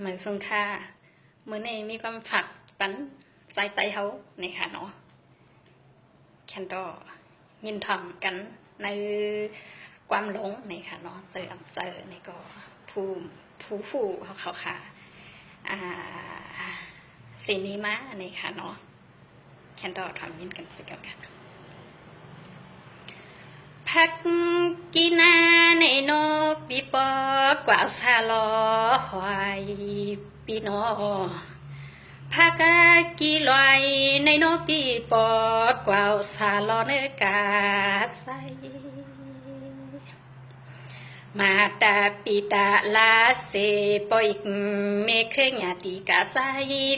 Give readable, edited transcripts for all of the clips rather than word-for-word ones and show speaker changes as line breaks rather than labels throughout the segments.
เหมือนสงค่าเมื่อในมีความฝักปันใจไตเขาในค่ะเนาะแคนดอยินทำกันในความหลงในค่ะเนาะเซอร์ในก็ผู้เขาค่ะสีนี้มาในค่ะเนาะแคนดอทำยินกันสิกันพักกีนาในโนปีปอกว่าซาลอหอยปีโนพักกีลอยในโนปีปอกว่าซาลอเนกาไซมาตาปีตาลาเซปอยเมเคญาติกาไซ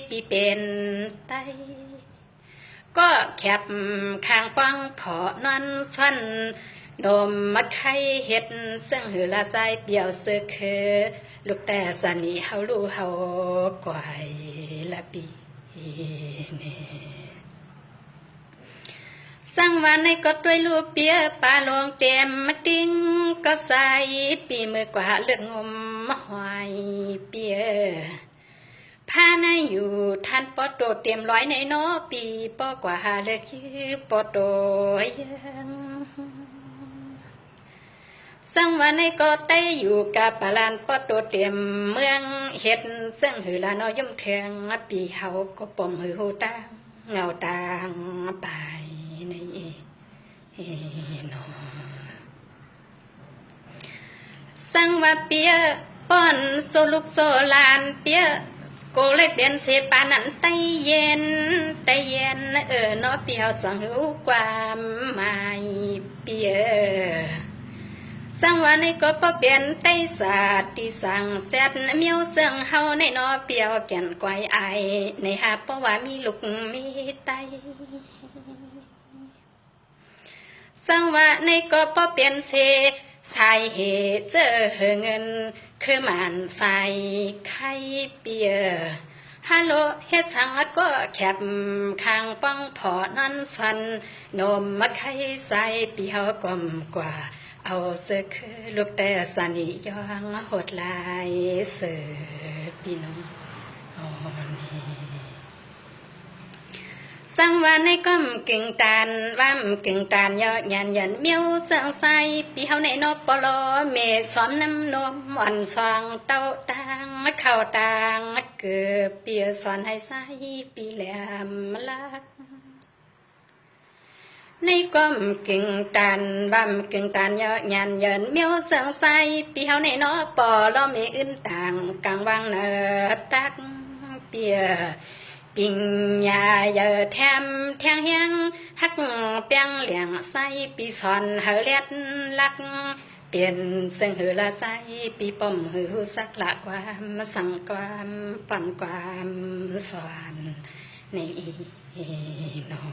ปีเป็นไตก็แคบข้างปังพอนอนสั้นนมมาไข่เห็ดซึ่งหือละใส่เปียวเสือคือลูกแต่สันนี่เฮาลูเฮากวายละปีนี่สั่งวันในก็ด้วยลูกเปียปลาลงเต็มมาติ้งก็ใส่ปีมือกว่าเลือกงมหอยเปียพาในอยู่ท่านปอโตเตรียมร้อยในนอปีปอกว่าเลือกยือปอโตยังสังวันในก็เต้อยู่กับปลานปอโตเตรียมเมืองเฮ็ดซึ่งหือละน้อยย่อมเทียงปีเฮาก็ปมหือหูตาเงาตางไปในนอสังว่าเปียป้อนโซลุกโซลานเปียโกเล็กเด่นเสปานันไตเย็นเนาะเปียวสังหูความหมายเปียสังวันในก็ปเปลี่ยนไตศาสตร์ที่สั่งเสร็จเมียวเสื่องเฮาในนอเปียวแก่นกวายไอในหาเพราะว่ามีลูกมีไตสังว่าในก็ปเปลี่ยนเสสายเหตุเจอเงินคือมันใส่ไข่เปียฮัลโหลเฮ็ดสังก็แคบข้างปังพอนั่นสันนมมาไข่ใส่เปียวกลมกว่าเอาเสือคือลูกแต่สานิยองโหดลายเสือพี่น้องสังวันในก้มเก่งตานว่ำเก่งตานยอดยันเมียวเสียงใสปีเฮาในนปลอเมสอมน้ำนมวันสองเต้าตางเข้าตางเกือบเปียสอนให้ใสปีแหลมลักในก้มเก่งตานว่ำเก่งตานยอดยันเมียวเสียงใสปีเฮาในนปลอเมอื่นต่างกลางวังเนอตักเปียปิงยาเยอแถมแทงเฮียงฮักเปียงเหลียงใส่ปีสอนเฮเลียดลักเปลี่ยนเสียงหือละใส่ปีป้อมหือสักละความสั่งความปั่นความสอนในนอ